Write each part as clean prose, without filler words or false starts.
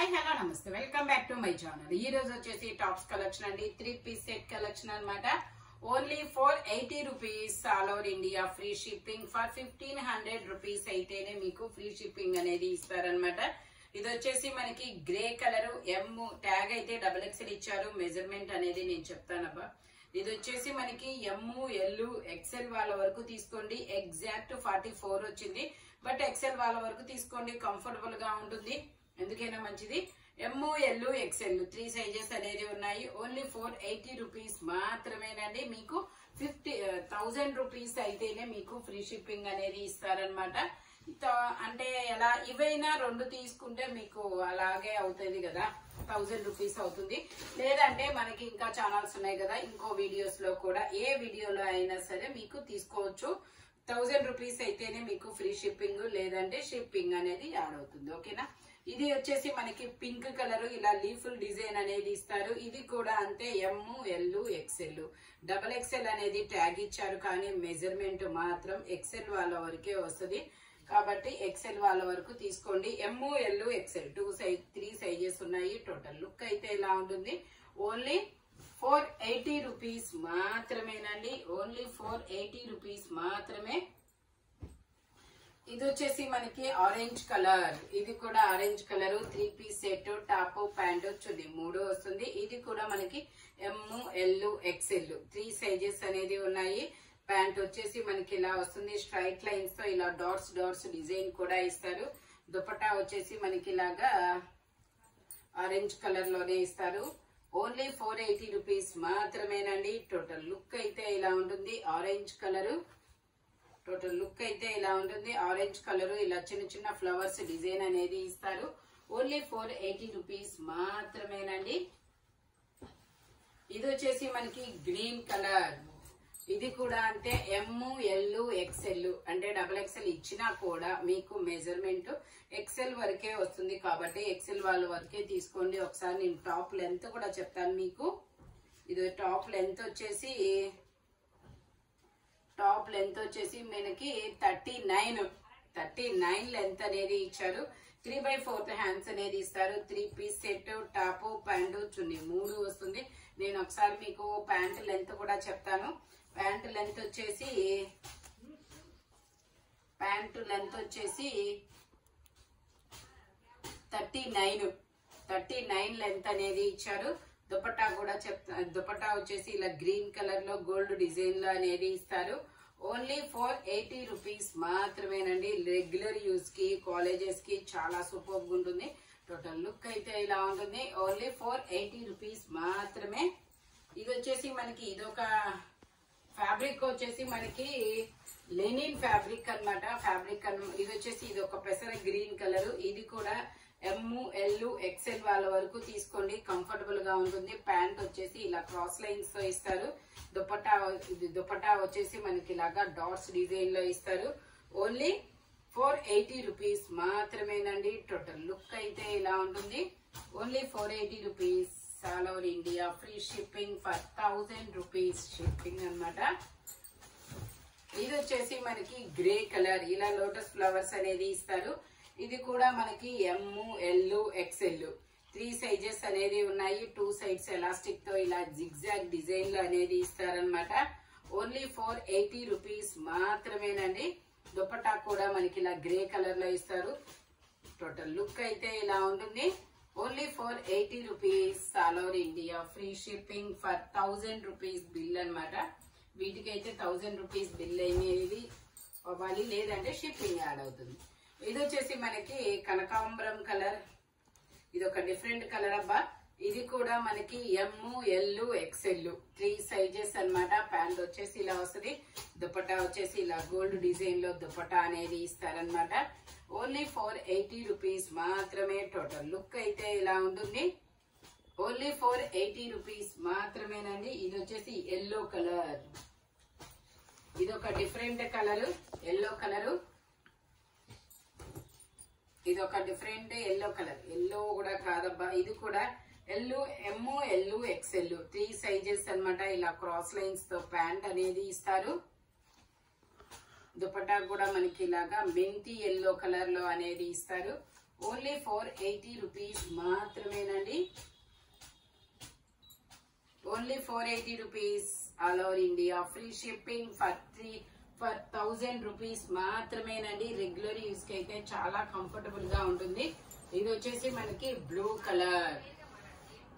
Hi hello నమస్తే welcome back to my channel. ఈ రోజు వచ్చేసి టాప్స్ కలెక్షన్ అండి. 3-piece సెట్ కలెక్షన్ అన్నమాట. Only for 80 rupees all over India free shipping. For 1500 rupees అయితేనే మీకు ఫ్రీ షిప్పింగ్ అనేది ఇస్తారనమాట. ఇది వచ్చేసి మనకి గ్రే కలర్, ఎం ట్యాగ్ అయితే XXL ఇచ్చారు. మెజర్మెంట్ అనేది నేను చెప్తానబ్బా. ఇది వచ్చేసి మనకి ఎం ఎల్ XL వాళ్ళ వరకు తీసుకోండి. ఎగ్జాక్ట్ 44 వచ్చింది. బట్ XL వాళ్ళ వరకు తీసుకోండి, కంఫర్టబుల్ గా ఉంటుంది, ఎందుకైనా మంచిది. ఎం ఎల్ XL 3 సైజెస్ అనేది ఉన్నాయి. ఓన్లీ 480 రూపీస్ మాత్రమేనండి. మీకు 1000 రూపీస్ అయితేనే మీకు ఫ్రీ షిప్పింగ్ అనేది ఇస్తారనమాట. అంటే ఎలా ఇవైనా 2 తీసుకుంటే మీకు అలాగే అవుతుంది కదా, 1000 రూపీస్ అవుతుంది. లేదంటే మనకి ఇంకా ఛానల్స్ ఉన్నాయి కదా, ఇంకో వీడియోస్ లో కూడా ఏ వీడియోలో అయినా సరే మీకు తీసుకోవచ్చు. 1000 రూపీస్ అయితేనే మీకు ఫ్రీ షిప్పింగ్, లేదంటే షిప్పింగ్ అనేది యాడ్ అవుతుంది. ఓకేనా. ఇది వచ్చేసి మనకి పింక్ కలర్, ఇలా లీఫుల్ డిజైన్ అనేది ఇస్తారు. ఇది కూడా అంతే, ఎం ఎల్ XL. XXL అనేది ట్యాగ్ ఇచ్చారు, కానీ మెజర్మెంట్ మాత్రం XL వాళ్ళ వరకే వస్తుంది. కాబట్టి XL వాళ్ళ వరకు తీసుకోండి. ఎం ఎల్ XL 3 సైజెస్ ఉన్నాయి. టోటల్ లుక్ అయితే ఇలా ఉంటుంది. ఓన్లీ 480 రూపీస్ మాత్రమేనండి. ఓన్లీ 480 రూపీస్ మాత్రమే. ఇది వచ్చేసి మనకి ఆరెంజ్ కలర్. ఇది కూడా orange colour, 3-piece set, top pant chunni 3 వస్తుంది. ఇది కూడా మనకి ఎం ఎల్ XL 3 సైజెస్ అనేది ఉన్నాయి. ప్యాంట్ వచ్చేసి మనకి ఇలా వస్తుంది, స్ట్రైట్ లైన్స్ తో ఇలా డాట్స్ డిజైన్ కూడా ఇస్తారు. దుపట్టా వచ్చేసి మనకి ఇలాగా ఆరెంజ్ కలర్ లోనే ఇస్తారు. ఓన్లీ 480 రూపీస్ మాత్రమేనండి. టోటల్ లుక్ అయితే ఇలా ఉంటుంది. ఆరెంజ్ కలర్ టోటల్ లుక్ అయితే ఇలా ఉంటుంది. ఆరెంజ్ కలర్, ఇలా చిన్న ఫ్లవర్స్ డిజైన్ అనేది ఇస్తారు. ఓన్లీ 480 రూపీస్ మాత్రమేనండి. ఇది వచ్చేసి మనకి గ్రీన్ కలర్. ఇది కూడా అంటే ఎం ఎల్ XL, అంటే XXL ఇచ్చినా కూడా మీకు మెజర్మెంట్ XL వరకే వస్తుంది. కాబట్టి XL వాళ్ళ వరకే తీసుకోండి. ఒకసారి నేను టాప్ లెంత్ కూడా చెప్తాను మీకు. ఇది టాప్ లెంత్ వచ్చేసి మనకి 39 లెంత్ అనేది ఇచ్చారు. 3/4 హ్యాండ్స్ అనేది ఇస్తారు. 3-piece సెట్, టాప్ ప్యాంటు చున్నీ 3 వస్తుంది. నేను ఒకసారి మీకు ప్యాంట్ లెంత్ కూడా చెప్తాను. ప్యాంట్ లెంత్ వచ్చేసి 39 లెంత్ అనేది ఇచ్చారు. దుపట్టా కూడా దుపట్టా వచ్చేసి ఇలా గ్రీన్ కలర్ లో గోల్డ్ డిజైన్ లో అనేది ఇస్తారు. ఓన్లీ 480 రూపీస్ మాత్రమేనండి. రెగ్యులర్ యూజ్ కి, కాలేజెస్ కి చాలా సూపర్ ఉంటుంది. టోటల్ లుక్ అయితే ఇలా ఉంటుంది. ఓన్లీ 480 రూపీస్ మాత్రమే. ఇది వచ్చేసి మనకి ఇదొక ఫ్యాబ్రిక్ వచ్చేసి మనకి లెనిన్ ఫ్యాబ్రిక్ అనమాట. ఇది వచ్చేసి ఇది ఒక పెసర గ్రీన్ కలర్. ఇది కూడా ఎం ఎల్ XL వాళ్ళ వరకు తీసుకోండి, కంఫర్టబుల్ గా ఉంటుంది. ప్యాంట్ వచ్చేసి ఇలా క్రాస్ లైన్స్ తో ఇస్తారు. దుపట్టా వచ్చేసి మనకి ఇలాగా డాట్స్ డిజైన్ లో ఇస్తారు. ఓన్లీ 480 రూపీస్ మాత్రమేనండి. టోటల్ లుక్ అయితే ఇలా ఉంటుంది. Only 480 rupees all over India free shipping. For 1000 rupees shipping అనమాట. ఇది వచ్చేసి మనకి గ్రే కలర్, ఇలా లోటస్ ఫ్లవర్స్ అనేది ఇస్తారు. ఇది కూడా మనకి ఎం ఎల్ XL 3 సైజెస్ అనేది ఉన్నాయి. 2 సైడ్స్ ఎలాస్టిక్ తో ఇలా జిగ్జాగ్ డిజైన్ లో అనేది ఇస్తారనమాట. ఓన్లీ 480 రూపీస్ మాత్రమేనండి. దుపట్టా కూడా మనకి ఇలా గ్రే కలర్ లో ఇస్తారు. టోటల్ లుక్ అయితే ఇలా ఉంటుంది. Only 480 rupees all over India free shipping. For 1000 rupees bill అనమాట. వీటికైతే 1000 రూపీస్ బిల్ అనేది అవ్వాలి, లేదంటే షిప్పింగ్ యాడ్ అవుతుంది. ఇది వచ్చేసి మనకి కనకాంబరం కలర్. ఇది ఒక డిఫరెంట్ కలర్ అబ్బా. ఇది కూడా మనకి ఎం ఎల్ XL 3 సైజెస్ అనమాట. ప్యాంట్ వచ్చేసి ఇలా వస్తుంది. దుపట్టా వచ్చేసి ఇలా గోల్డ్ డిజైన్ లో దుపట్టా అనేది ఇస్తారనమాట. ఓన్లీ 480 రూపీస్ మాత్రమే. టోటల్ లుక్ అయితే ఇలా ఉంటుంది. ఓన్లీ 480 రూపీస్ మాత్రమేనండి. ఇది వచ్చేసి ఎల్లో కలర్. ఇది ఒక డిఫరెంట్ కలర్, ఎల్లో కలర్. ఇది ఒక డిఫరెంట్ ఎల్లో కలర్, ఎల్లో కూడా కాదబ్బా. ఇది కూడా ఎం ఎల్ XL 3 సైజెస్ అనమాట. ఇలా క్రాస్ లైన్స్ తో ప్యాంట్ అనేది ఇస్తారు. దుపట్టా కూడా మనకి ఇలాగా మెంతి ఎల్లో కలర్ లో అనేది ఇస్తారు. ఓన్లీ 480 రూపీస్ మాత్రమేనండి. Only 480 rupees all over India. Free shipping for 1000 rupees మాత్రమేనండి. రెగ్యులర్ యూస్ కి అయితే చాలా కంఫర్టబుల్ గా ఉంటుంది. ఇది వచ్చేసి మనకి బ్లూ కలర్,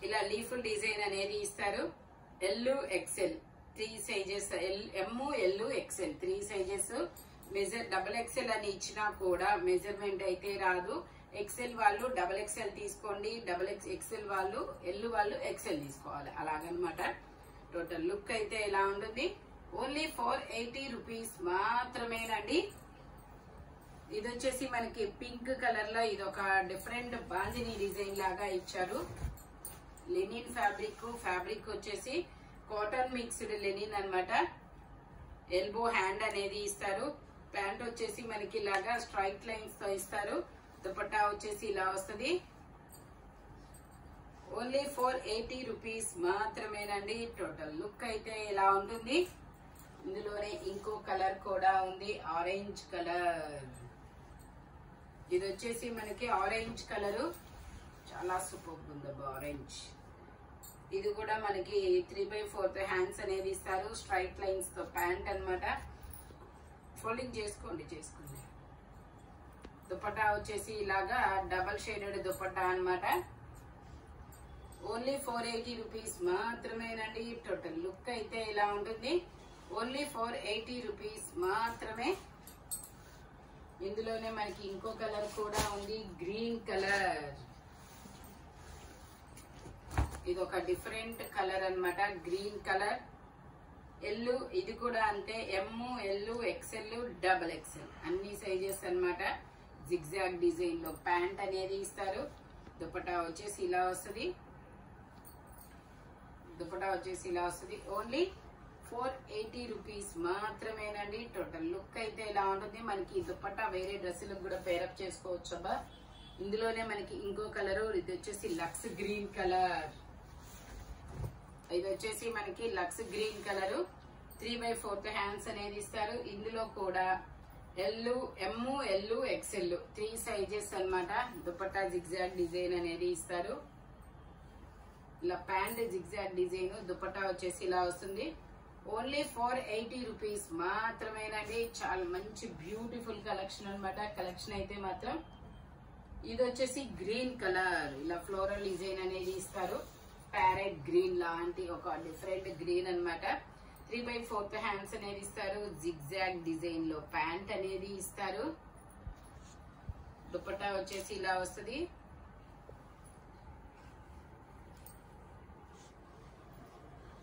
ఇలా లీఫ్ డిజైన్ అనేది ఇస్తారు. L XL 3 sizes, M L XL 3 sizes. Measure double XL అని ఇచ్చినా కూడా మెజర్మెంట్ అయితే రాదు. ఎక్సెల్ వాళ్ళు డబుల్ ఎక్సెల్ తీసుకోండి, డబుల్ ఎక్సెల్ వాళ్ళు ఎల్ వాళ్ళు ఎక్సెల్ తీసుకోవాలి, అలాగనమాట. టోటల్ లుక్ అయితే ఎలా ఉంటుంది. ఓన్లీ 480 రూపీస్ మాత్రమేనండి. ఇది వచ్చేసి మనకి పింక్ కలర్ లో ఇది ఒక డిఫరెంట్ బాందిని డిజైన్ లాగా ఇచ్చారు. లెనిన్ ఫ్యాబ్రిక్ వచ్చేసి కాటన్ మిక్స్డ్ లెనిన్ అన్నమాట. ఎల్బో హ్యాండ్ అనేది ఇస్తారు. ప్యాంట్ వచ్చేసి మనకి ఇలాగా స్ట్రైట్ లైన్స్ తో ఇస్తారు. దుపట్టా వచ్చేసి ఇలా వస్తుంది. ఓన్లీ 480 రూపీస్ మాత్రమేనండి. టోటల్ లుక్ అయితే ఇలా ఉంటుంది. ఇందులోనే ఇంకో కలర్ కూడా ఉంది, ఆరెంజ్ కలర్. ఇది వచ్చేసి మనకి ఆరెంజ్ కలరు, చాలా సూపర్ ఉంది ఆరెంజ్. ఇది కూడా మనకి 3/4 హ్యాండ్స్ అనేది ఇస్తారు. స్ట్రైట్ లైన్స్ తో ప్యాంట్ అన్నమాట. ఫోల్డింగ్ చేసుకోండి. దుపట్టా వచ్చేసి ఇలాగా డబల్ షేడెడ్ దుపట్టా అన్నమాట. ఓన్లీ 480 రూపీస్ మాత్రమేనండి. టోటల్ లుక్ అయితే ఇలా ఉంటుంది. ఓన్లీ 480 రూపీస్ మాత్రమే. ఇందులోనే మనకి ఇంకో కలర్ కూడా ఉంది, గ్రీన్ కలర్. ఇది ఒక డిఫరెంట్ కలర్ అన్నమాట, గ్రీన్ కలర్. ఎల్ ఇది కూడా అంతే, M L XL double XL అన్ని సైజెస్ అన్నమాట. జిగ్జాగ్ డిజైన్ లో ప్యాంట్ అనేది ఇస్తారు. దుపట్టా వచ్చేసి ఇలా వస్తుంది. ఓన్లీ 480 రూపీస్ మాత్రమేనండి. టోటల్ లుక్ అయితే ఇలా ఉంటుంది. మనకి దుపట్టా వేరే డ్రెస్సులకు కూడా పేరప్ చేసుకోవచ్చు అబ్బా. ఇందులోనే మనకి ఇంకో కలరు, ఇది వచ్చేసి లక్స్ గ్రీన్ కలర్. ఇది వచ్చేసి మనకి లక్స్ గ్రీన్ కలరు. 3/4 హ్యాండ్స్ అనేది ఇస్తారు. ఇందులో కూడా ఎమ్ ఎల్ ఎక్సెల్ 3 సైజెస్ అన్నమాట. దుపట్టా జిగ్జాగ్ డిజైన్ అనేది ఇస్తారు. ఇలా ప్యాంట్ జిగ్జాగ్ డిజైన్, దుపట్టా వచ్చేసి ఇలా వస్తుంది. ఓన్లీ 480 రూపీస్ మాత్రమేనండి. చాలా మంచి బ్యూటిఫుల్ కలెక్షన్ అన్నమాట. కలెక్షన్ అయితే మాత్రం ఇది వచ్చేసి గ్రీన్ కలర్, ఇలా ఫ్లోరల్ డిజైన్ అనేది ఇస్తారు. ప్యారెట్ గ్రీన్ లాంటి ఒక డిఫరెంట్ గ్రీన్ అన్నమాట. 3/4 హ్యాండ్స్ అనేది ఇస్తారు. జిగ్జాగ్ డిజైన్ లో ప్యాంట్ అనేది ఇస్తారు. దుపట్టా వచ్చేసి ఇలా వస్తుంది.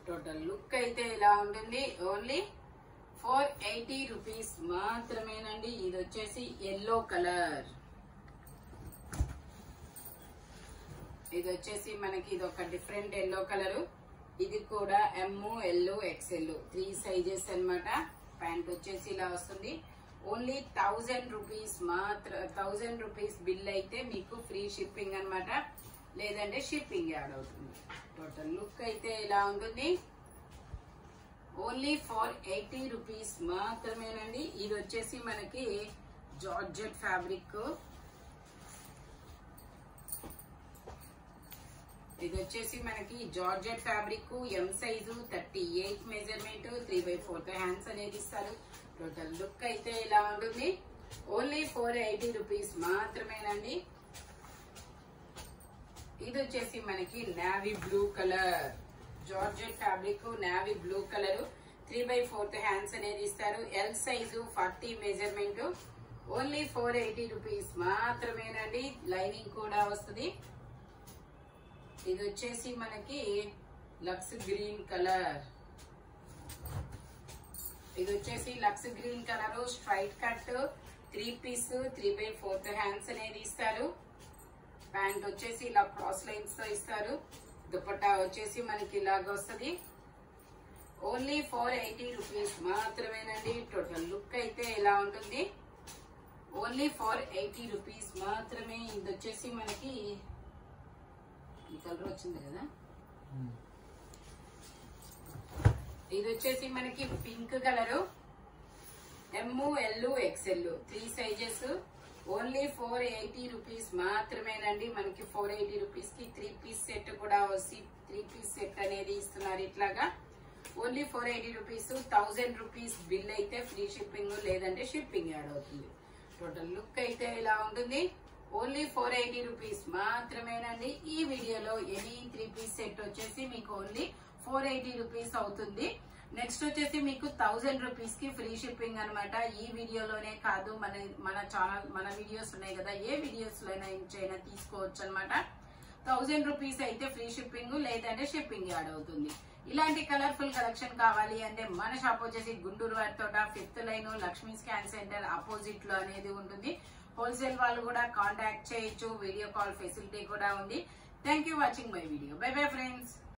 టోటల్ లుక్ అయితే ఇలా ఉంటుంది. ఓన్లీ 480 రూపీస్ మాత్రమేనండి. ఇది వచ్చేసి ఎల్లో కలర్. ఇది వచ్చేసి మనకి ఇది ఒక డిఫరెంట్ ఎల్లో కలరు. ఇది కూడా ఎమ్ ఎల్ ఎక్సెల్ 3 సైజెస్ అన్నమాట. ప్యాంట్ వచ్చేసి ఇలా వస్తుంది. ఓన్లీ 1000 రూపీస్ 1000 రూపీస్ బిల్ అయితే మీకు ఫ్రీ షిప్పింగ్ అన్నమాట, లేదంటే షిప్పింగ్ యాడ్ అవుతుంది. టోటల్ లుక్ అయితే ఇలా ఉంటుంది. ఓన్లీ 480 రూపీస్ మాత్రమేనండి. ఇది వచ్చేసి మనకి జార్జెట్ ఫ్యాబ్రిక్. ఇది వచ్చేసి మనకి georgette fabric, M size 38 measurement, 3/4 hands అనేది ఇస్తారు. టోటల్ లుక్ అయితే ఇలా ఉంటుంది. ఓన్లీ 480 రూపీస్ మాత్రమేనండి. ఇది వచ్చేసి మనకి navy blue colour, georgette fabric, navy blue colour, 3/4 hands అనేది ఇస్తారు. L size 40 measurement. Only 480 rupees మాత్రమేనండి. లైనింగ్ కూడా వస్తుంది. ఇది వచ్చేసి మనకి లక్స్ గ్రీన్ కలర్. ఇది వచ్చేసి లక్స్ green colour, straight cut 3 piece, 3/4 hands అనేది ఇస్తారు. ప్యాంట్ వచ్చేసి ఇలా క్రాస్ లైన్స్ తో ఇస్తారు. దుపట్టా వచ్చేసి మనకి ఇలాగ వస్తుంది. ఓన్లీ 480 రూపీస్ మాత్రమేనండి. టోటల్ లుక్ అయితే ఇలా ఉంటుంది. ఓన్లీ 480 రూపీస్ మాత్రమే. ఇది వచ్చేసి మనకి ఈ కలర్ వచ్చింది కదా, ఇది వచ్చేసి మనకి pink colour, M L XL 3 sizes. Only 480 rupees మాత్రమేనండి. మనకి 480 రూపీస్ కి 3 పీస్ సెట్ కూడా వచ్చి 3 పీస్ సెట్ అనేది ఇస్తున్నారు. ఇట్లాగా ఓన్లీ 480 రూపీస్. 1000 రూపీస్ బిల్ అయితే ఫ్రీ షిప్పింగ్ లేదంటే షిప్పింగ్ యాడ్ అవుతుంది. టోటల్ లుక్ అయితే ఇలా ఉంటుంది. ఓన్లీ 480 రూపీస్ మాత్రమేనండి. ఈ వీడియోలో ఎనీ 3 పీస్ సెట్ వచ్చేసి మీకు ఓన్లీ 480 రూపీస్ అవుతుంది. నెక్స్ట్ వచ్చేసి మీకు 1000 రూపీస్ కి ఫ్రీ షిప్పింగ్ అనమాట. ఈ వీడియోలోనే కాదు, మన ఛానల్ మన వీడియోస్ ఉన్నాయి కదా, ఏ వీడియోస్ లోనైనా తీసుకోవచ్చు అనమాట. 1000 రూపీస్ అయితే ఫ్రీ షిప్పింగ్ లేదంటే షిప్పింగ్ యాడ్ అవుతుంది. ఇలాంటి కలర్ఫుల్ కలెక్షన్ కావాలి అంటే మన షాప్ వచ్చేసి గుంటూరు వారి తోట 5th line Lakshmi scan centre opposite లో అనేది ఉంటుంది. హోల్సేల్ వాళ్ళు కూడా కాంటాక్ట్ చేయొచ్చు. వీడియో కాల్ ఫెసిలిటీ కూడా ఉంది. Thank you watching my video. By bye friends.